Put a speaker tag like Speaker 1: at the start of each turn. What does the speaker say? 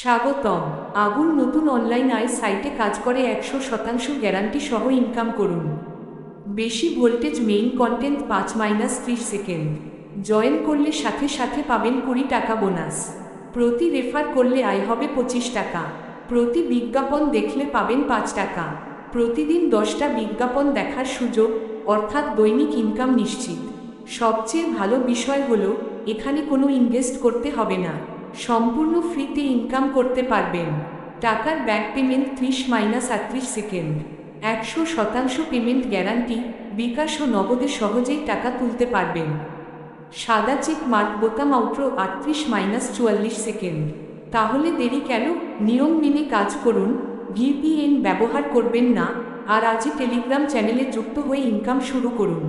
Speaker 1: স্বাগতম। আগুন নতুন অনলাইন আয় সাইটে কাজ করে 100% গ্যারান্টি সহ ইনকাম করুন। বেশি voltage main content 5-30 second. Join করলে সাথে সাথে পাবেন 20 টাকা বোনাস। প্রতি রেফার করলে আয় হবে 25 টাকা। প্রতি বিজ্ঞাপন দেখলে পাবেন 5 টাকা। প্রতিদিন 10টা বিজ্ঞাপন দেখার সুযোগ, অর্থাৎ দৈনিক ইনকাম নিশ্চিত। সবচেয়ে ভালো বিষয় হলো এখানে কোনো ইনভেস্ট করতে হবে না, সম্পূর্ণ ফ্রিতে ইনকাম করতে পারবেন। টাকার back payment 30-38 second. 100% payment guarantee. BKash ও নগদে সহজেই টাকা তুলতে পারবেন। সাদা চেক মার্ক বোতাম আউটরো 38-44 সেকেন্ড। তাহলে দেরি কেন? নিয়ম মেনে কাজ করুন, ভিপিএন ব্যবহার করবেন না, আর আজই টেলিগ্রাম চ্যানেলে যুক্ত হয়ে ইনকাম শুরু করুন।